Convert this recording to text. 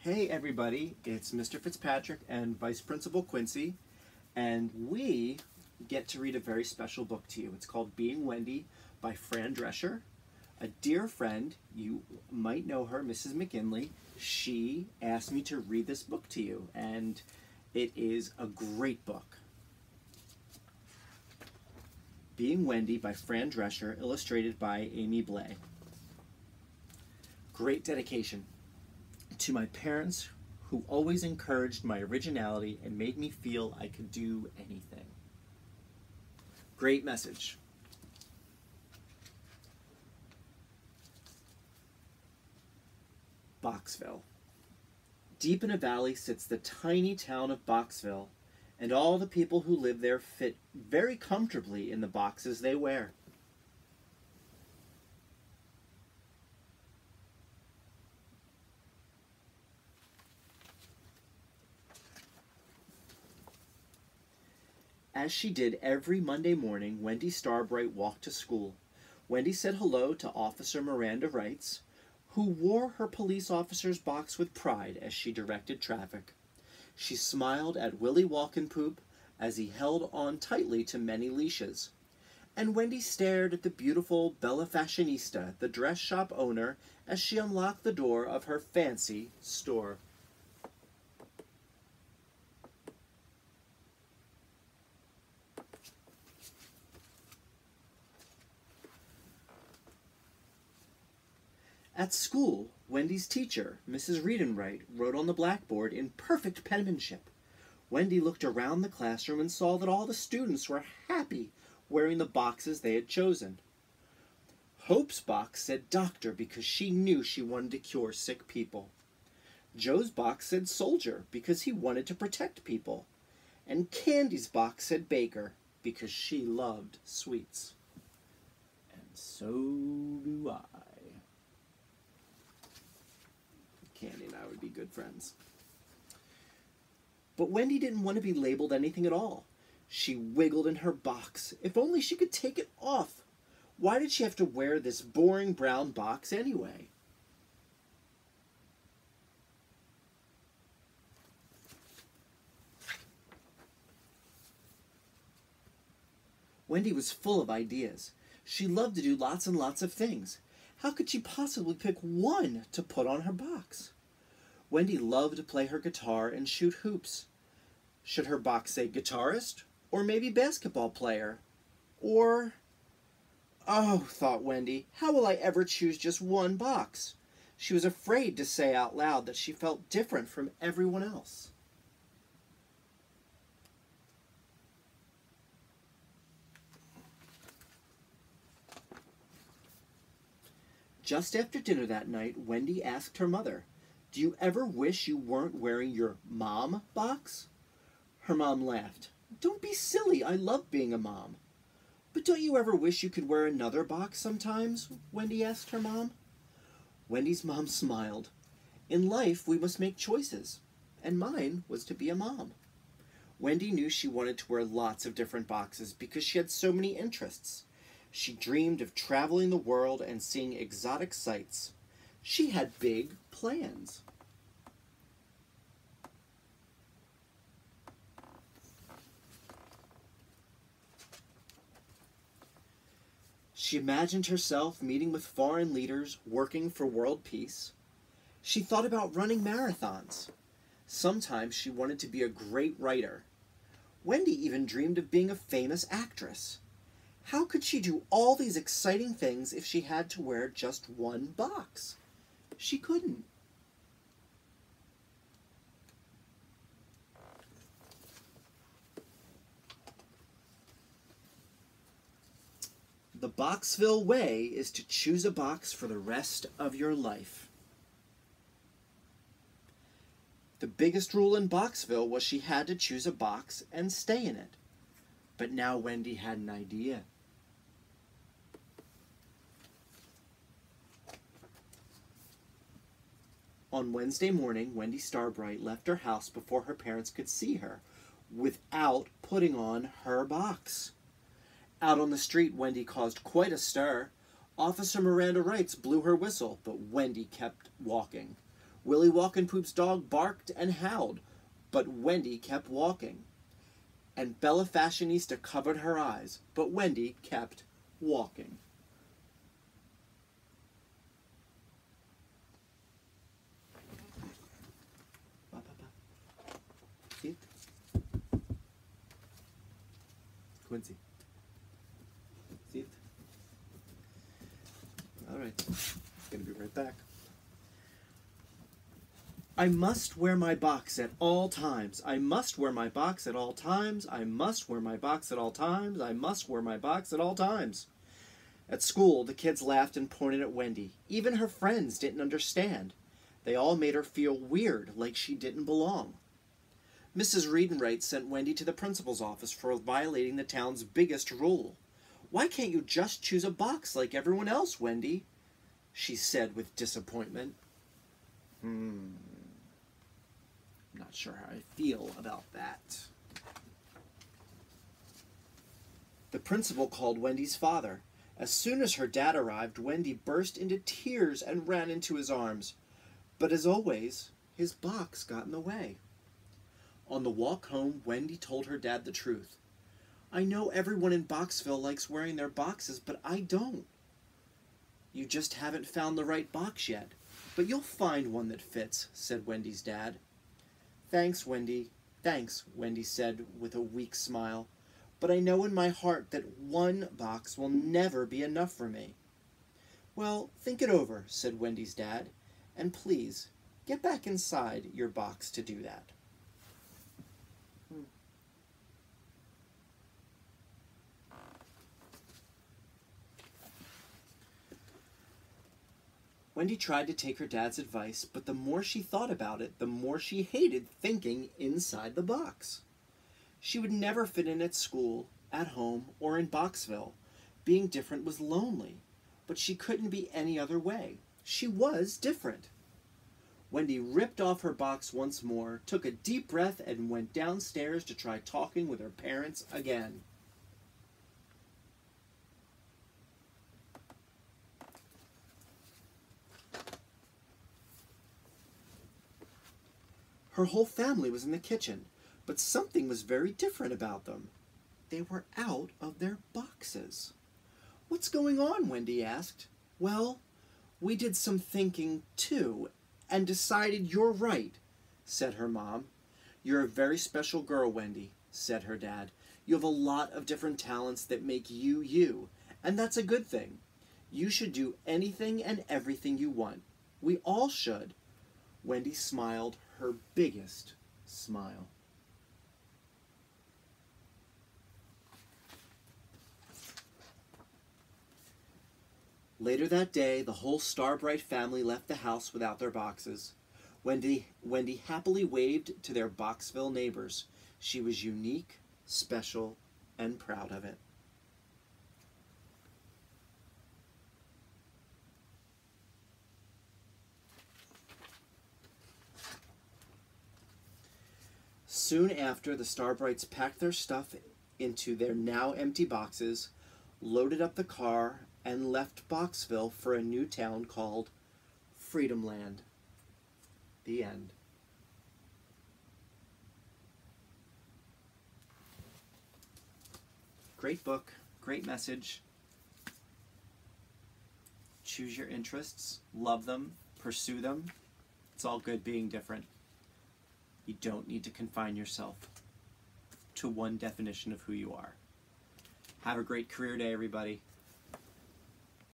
Hey everybody, it's Mr. Fitzpatrick and Vice Principal Quincy, and we get to read a very special book to you. It's called Being Wendy by Fran Drescher. A dear friend, you might know her, Mrs. McGinley, she asked me to read this book to you, and it is a great book. Being Wendy by Fran Drescher, illustrated by Amy Blay. Great dedication. To my parents, who always encouraged my originality and made me feel I could do anything. Great message. Boxville. Deep in a valley sits the tiny town of Boxville, and all the people who live there fit very comfortably in the boxes they wear. As she did every Monday morning, Wendy Starbright walked to school. Wendy said hello to Officer Miranda Wrights, who wore her police officer's box with pride as she directed traffic. She smiled at Willie Walkenpoop as he held on tightly to many leashes. And Wendy stared at the beautiful Bella Fashionista, the dress shop owner, as she unlocked the door of her fancy store. At school, Wendy's teacher, Mrs. Redenwright, wrote on the blackboard in perfect penmanship. Wendy looked around the classroom and saw that all the students were happy wearing the boxes they had chosen. Hope's box said doctor because she knew she wanted to cure sick people. Joe's box said soldier because he wanted to protect people. And Candy's box said baker because she loved sweets. And so do I. Candy and I would be good friends. But Wendy didn't want to be labeled anything at all. She wiggled in her box. If only she could take it off. Why did she have to wear this boring brown box anyway? Wendy was full of ideas. She loved to do lots and lots of things. How could she possibly pick one to put on her box? Wendy loved to play her guitar and shoot hoops. Should her box say guitarist? Or maybe basketball player? Or... Oh, thought Wendy, how will I ever choose just one box? She was afraid to say out loud that she felt different from everyone else. Just after dinner that night, Wendy asked her mother, "Do you ever wish you weren't wearing your mom box?" Her mom laughed. "Don't be silly, I love being a mom." "But don't you ever wish you could wear another box sometimes?" Wendy asked her mom. Wendy's mom smiled. "In life, we must make choices, and mine was to be a mom." Wendy knew she wanted to wear lots of different boxes because she had so many interests. She dreamed of traveling the world and seeing exotic sights. She had big plans. She imagined herself meeting with foreign leaders, working for world peace. She thought about running marathons. Sometimes she wanted to be a great writer. Wendy even dreamed of being a famous actress. How could she do all these exciting things if she had to wear just one box? She couldn't. The Boxville way is to choose a box for the rest of your life. The biggest rule in Boxville was she had to choose a box and stay in it. But now Wendy had an idea. On Wednesday morning, Wendy Starbright left her house before her parents could see her, without putting on her box. Out on the street, Wendy caused quite a stir. Officer Miranda Wrights blew her whistle, but Wendy kept walking. Willie Walking-Poop's dog barked and howled, but Wendy kept walking. And Bella Fashionista covered her eyes, but Wendy kept walking. See? Quincy. See it? All right. Gonna be right back. I must wear my box at all times. I must wear my box at all times. I must wear my box at all times. I must wear my box at all times. At school, the kids laughed and pointed at Wendy. Even her friends didn't understand. They all made her feel weird, like she didn't belong. Mrs. Reed-and-Wright sent Wendy to the principal's office for violating the town's biggest rule. Why can't you just choose a box like everyone else, Wendy? She said with disappointment. Not sure how I feel about that. The principal called Wendy's father. As soon as her dad arrived, Wendy burst into tears and ran into his arms. But as always, his box got in the way. On the walk home, Wendy told her dad the truth. I know everyone in Boxville likes wearing their boxes, but I don't. You just haven't found the right box yet. But you'll find one that fits, said Wendy's dad. Thanks, Wendy. Thanks, Wendy said with a weak smile. But I know in my heart that one box will never be enough for me. Well, think it over, said Wendy's dad. And please, get back inside your box to do that. Wendy tried to take her dad's advice, but the more she thought about it, the more she hated thinking inside the box. She would never fit in at school, at home, or in Boxville. Being different was lonely, but she couldn't be any other way. She was different. Wendy ripped off her box once more, took a deep breath, and went downstairs to try talking with her parents again. Her whole family was in the kitchen, but something was very different about them. They were out of their boxes. What's going on? Wendy asked. Well, we did some thinking too, and decided you're right, said her mom. You're a very special girl, Wendy, said her dad. You have a lot of different talents that make you you, and that's a good thing. You should do anything and everything you want. We all should. Wendy smiled her biggest smile. Later that day, the whole Starbright family left the house without their boxes. Wendy happily waved to their Boxville neighbors. She was unique, special, and proud of it. Soon after, the Starbrights packed their stuff into their now empty boxes, loaded up the car, and left Boxville for a new town called Freedomland. The end. Great book, great message. Choose your interests, love them, pursue them. It's all good being different. You don't need to confine yourself to one definition of who you are. Have a great career day, everybody.